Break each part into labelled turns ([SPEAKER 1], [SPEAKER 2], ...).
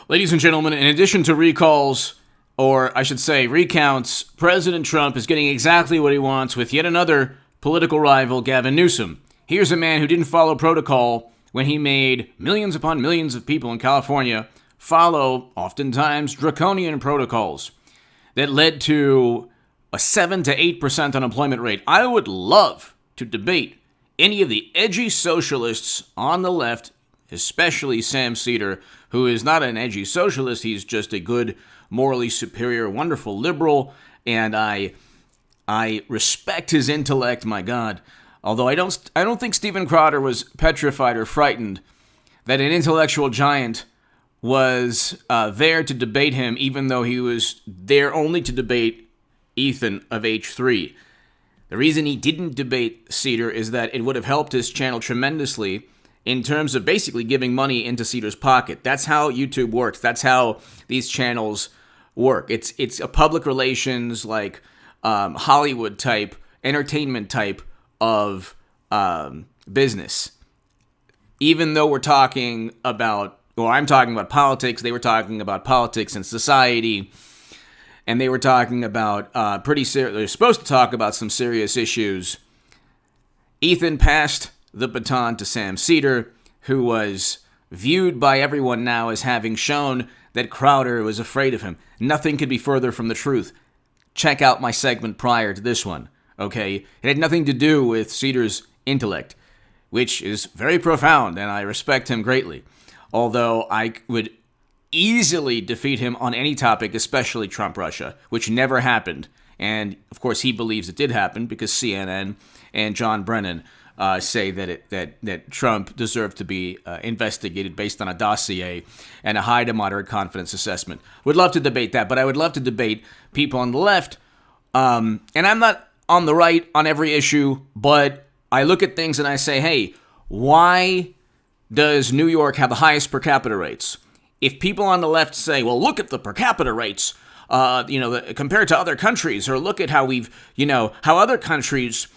[SPEAKER 1] Ladies and gentlemen, in addition to recalls, or I should say recounts, President Trump is getting exactly what he wants with yet another political rival, Gavin Newsom. Here's a man who didn't follow protocol when he made millions upon millions of people in California follow, oftentimes, draconian protocols that led to a 7 to 8% unemployment rate. I would love to debate any of the edgy socialists on the left, especially Sam Cedar, who is not an edgy socialist. He's just a good, morally superior, wonderful liberal, and I respect his intellect, my God. Although I don't think Steven Crowder was petrified or frightened that an intellectual giant was there to debate him, even though he was there only to debate Ethan of H3. The reason he didn't debate Cedar is that it would have helped his channel tremendously in terms of basically giving money into Cedar's pocket. That's how YouTube works. That's how these channels work. It's a public relations, like Hollywood type, entertainment type of business. Even though we're talking about, well, I'm talking about politics, they were talking about politics and society, and they were talking about they're supposed to talk about some serious issues. Ethan passed the baton to Sam Cedar, who was viewed by everyone now as having shown that Crowder was afraid of him. Nothing could be further from the truth. Check out my segment prior to this one, okay? It had nothing to do with Cedar's intellect, which is very profound, and I respect him greatly. Although I would easily defeat him on any topic, especially Trump-Russia, which never happened. And, of course, he believes it did happen because CNN and John Brennan say that Trump deserved to be investigated based on a dossier and a high to moderate confidence assessment. Would love to debate that, but I would love to debate people on the left. And I'm not on the right on every issue, but I look at things and I say, hey, why does New York have the highest per capita rates? If people on the left say, well, look at the per capita rates, compared to other countries, or look at how how other countries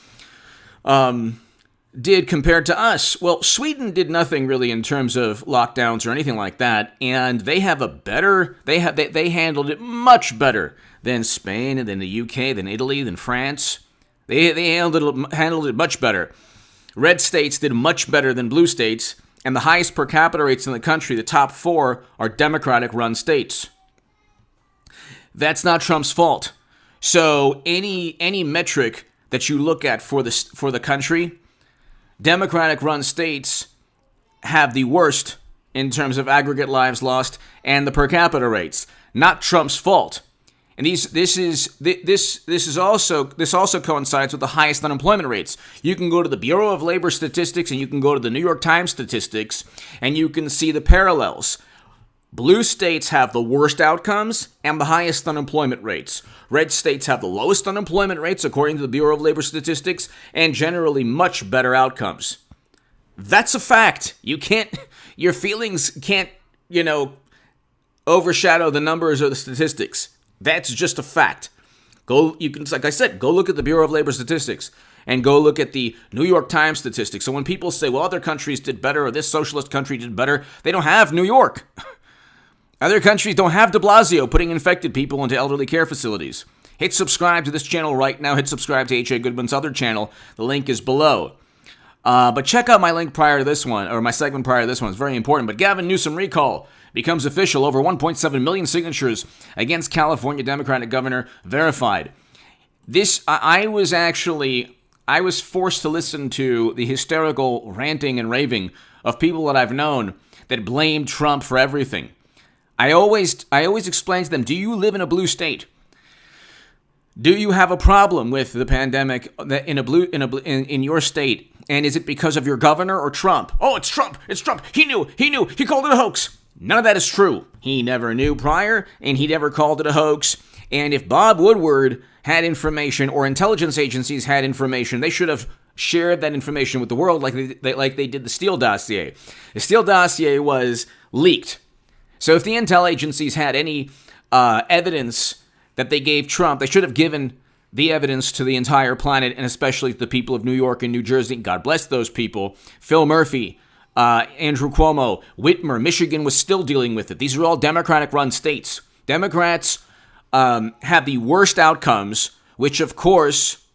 [SPEAKER 1] did compared to us. Well, Sweden did nothing really in terms of lockdowns or anything like that, and they have they handled it much better than Spain and than the UK, than Italy, than France. They handled it much better. Red states did much better than blue states, and the highest per capita rates in the country, the top 4, are Democratic-run states. That's not Trump's fault. So any metric that you look at for the country, Democratic-run states have the worst in terms of aggregate lives lost and the per capita rates. Not Trump's fault. And this also coincides with the highest unemployment rates. You can go to the Bureau of Labor Statistics and you can go to the New York Times statistics, and you can see the parallels. Blue states have the worst outcomes and the highest unemployment rates. Red states have the lowest unemployment rates, according to the Bureau of Labor Statistics, and generally much better outcomes. That's a fact. Your feelings can't, overshadow the numbers or the statistics. That's just a fact. Like I said, go look at the Bureau of Labor Statistics and go look at the New York Times statistics. So when people say, well, other countries did better or this socialist country did better, they don't have New York. Other countries don't have de Blasio putting infected people into elderly care facilities. Hit subscribe to this channel right now. Hit subscribe to H.A. Goodman's other channel. The link is below. But check out my link prior to this one, or my segment prior to this one. It's very important. But Gavin Newsom recall becomes official. Over 1.7 million signatures against California Democratic governor verified. I was forced to listen to the hysterical ranting and raving of people that I've known that blamed Trump for everything. I always explain to them, do you live in a blue state? Do you have a problem with the pandemic in your state? And is it because of your governor or Trump? Oh, it's Trump. It's Trump. He knew. He called it a hoax. None of that is true. He never knew prior, and he never called it a hoax. And if Bob Woodward had information or intelligence agencies had information, they should have shared that information with the world like they did the Steele dossier. The Steele dossier was leaked. So if the intel agencies had any evidence that they gave Trump, they should have given the evidence to the entire planet, and especially the people of New York and New Jersey. God bless those people. Phil Murphy Andrew Cuomo, Whitmer, Michigan was still dealing with it. These are all Democratic-run states. Democrats have the worst outcomes, which, of course,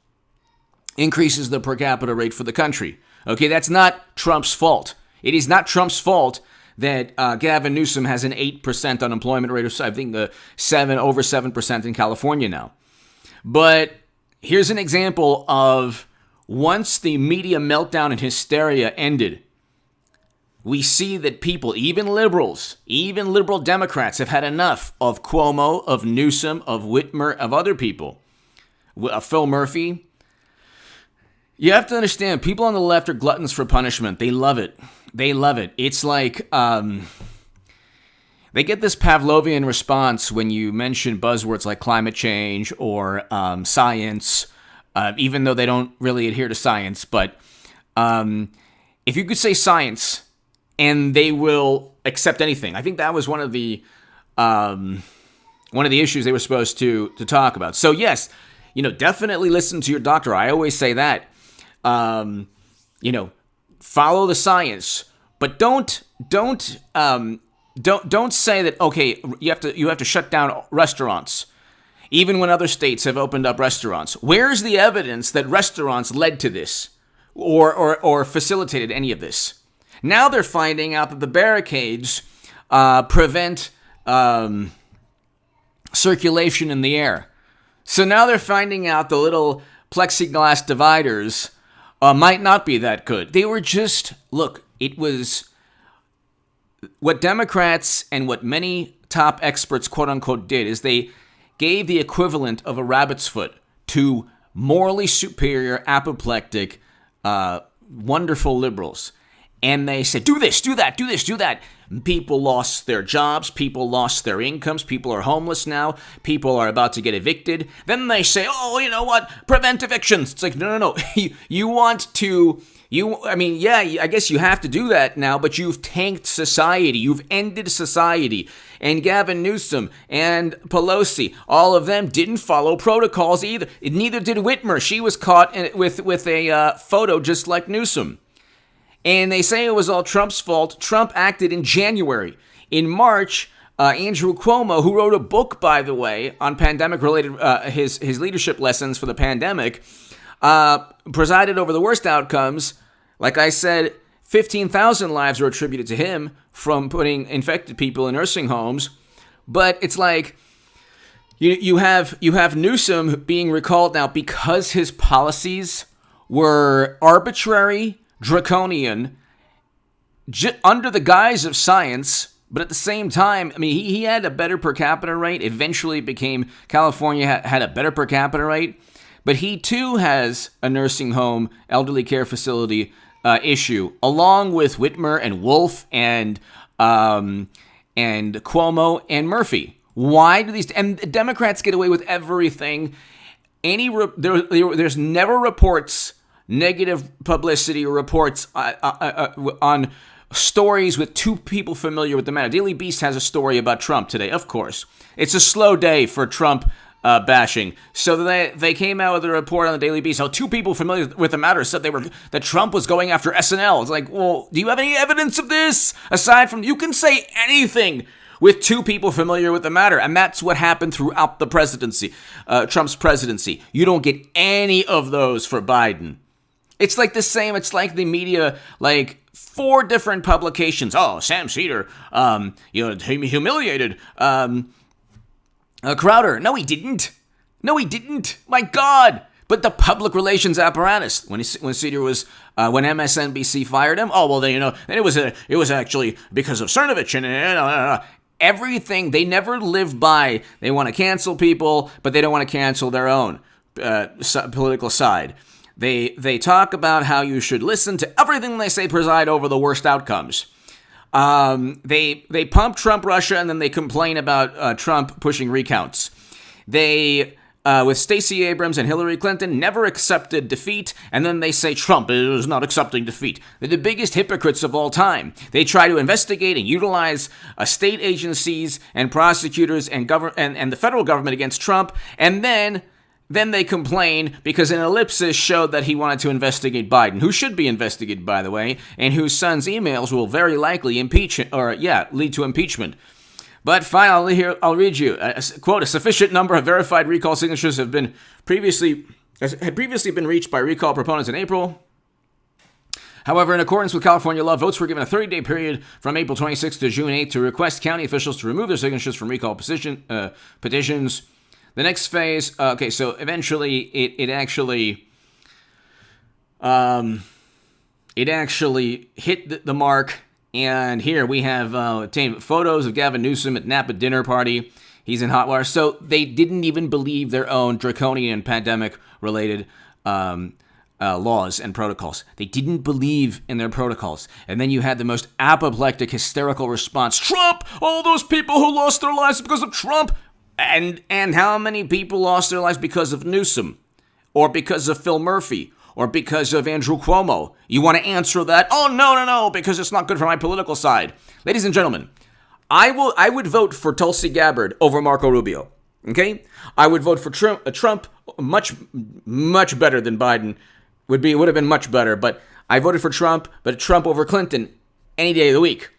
[SPEAKER 1] increases the per capita rate for the country. Okay, that's not Trump's fault. It is not Trump's fault that Gavin Newsom has an 8% unemployment rate, or I think over 7% in California now. But here's an example of once the media meltdown and hysteria ended, we see that people, even liberals, even liberal Democrats, have had enough of Cuomo, of Newsom, of Whitmer, of other people. Phil Murphy. You have to understand, people on the left are gluttons for punishment. They love it. They love it. It's like they get this Pavlovian response when you mention buzzwords like climate change or science, even though they don't really adhere to science. But if you could say science, and they will accept anything. I think that was one of the issues they were supposed to talk about. So yes, definitely listen to your doctor. I always say that. Follow the science, but don't say that. Okay, you have to shut down restaurants, even when other states have opened up restaurants. Where's the evidence that restaurants led to this, or facilitated any of this? Now they're finding out that the barricades prevent circulation in the air. So now they're finding out the little plexiglass dividers might not be that good. They were just, it was what Democrats and what many top experts, quote unquote, did is they gave the equivalent of a rabbit's foot to morally superior, apoplectic, wonderful liberals. And they said, do this, do that, do this, do that. People lost their jobs. People lost their incomes. People are homeless now. People are about to get evicted. Then they say, oh, you know what? Prevent evictions. It's like, no. You want to, I guess you have to do that now, but you've tanked society. You've ended society. And Gavin Newsom and Pelosi, all of them didn't follow protocols either. Neither did Whitmer. She was caught with a photo just like Newsom. And they say it was all Trump's fault. Trump acted in January. In March, Andrew Cuomo, who wrote a book, by the way, on pandemic-related, his leadership lessons for the pandemic, presided over the worst outcomes. Like I said, 15,000 lives are attributed to him from putting infected people in nursing homes. But it's like you have Newsom being recalled now because his policies were arbitrary, draconian, under the guise of science, but at the same time, he had a better per capita rate. Eventually became California had a better per capita rate, but he too has a nursing home, elderly care facility issue, along with Whitmer and Wolf and Cuomo and Murphy. Why do these and Democrats get away with everything? There's never reports. Negative publicity or reports on stories with two people familiar with the matter. Daily Beast has a story about Trump today, of course. It's a slow day for Trump bashing. So they came out with a report on the Daily Beast. Two people familiar with the matter said that Trump was going after SNL. It's like, well, do you have any evidence of this? Aside from, you can say anything with two people familiar with the matter. And that's what happened throughout the presidency, Trump's presidency. You don't get any of those for Biden. It's like the same. It's like the media, like 4 different publications. Oh, Sam Cedar, he humiliated Crowder. No, he didn't. My God. But the public relations apparatus, when Cedar was, when MSNBC fired him, oh well, then it was actually because of Cernovich and everything. They never live by. They want to cancel people, but they don't want to cancel their own political side. They talk about how you should listen to everything they say, preside over the worst outcomes. They pump Trump Russia, and then they complain about Trump pushing recounts. They, with Stacey Abrams and Hillary Clinton, never accepted defeat, and then they say Trump is not accepting defeat. They're the biggest hypocrites of all time. They try to investigate and utilize state agencies and prosecutors and the federal government against Trump, and then Then they complain because an ellipsis showed that he wanted to investigate Biden, who should be investigated, by the way, and whose son's emails will very likely lead to impeachment. But finally, here I'll read you. Quote, a sufficient number of verified recall signatures had previously been reached by recall proponents in April. However, in accordance with California law, votes were given a 30-day period from April 26th to June 8th to request county officials to remove their signatures from recall petitions. The next phase, so eventually it actually hit the mark, and here we have obtained photos of Gavin Newsom at Napa dinner party. He's in hot water. So they didn't even believe their own draconian pandemic-related laws and protocols. They didn't believe in their protocols. And then you had the most apoplectic, hysterical response. Trump! All those people who lost their lives because of Trump! And how many people lost their lives because of Newsom? Or because of Phil Murphy? Or because of Andrew Cuomo? You want to answer that? Oh, no, because it's not good for my political side. Ladies and gentlemen, I would vote for Tulsi Gabbard over Marco Rubio. Okay? I would vote for Trump much better than Biden. Would have been much better, but I voted for Trump, but Trump over Clinton any day of the week.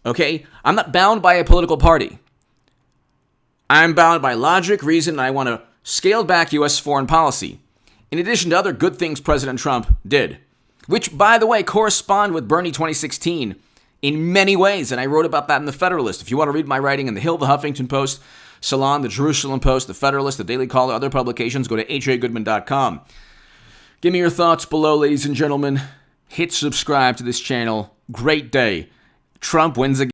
[SPEAKER 1] Okay? I'm not bound by a political party. I'm bound by logic, reason, and I want to scale back U.S. foreign policy, in addition to other good things President Trump did, which, by the way, correspond with Bernie 2016 in many ways, and I wrote about that in The Federalist. If you want to read my writing in The Hill, The Huffington Post, Salon, The Jerusalem Post, The Federalist, The Daily Caller, other publications, go to hjgoodman.com. Give me your thoughts below, ladies and gentlemen. Hit subscribe to this channel. Great day. Trump wins again.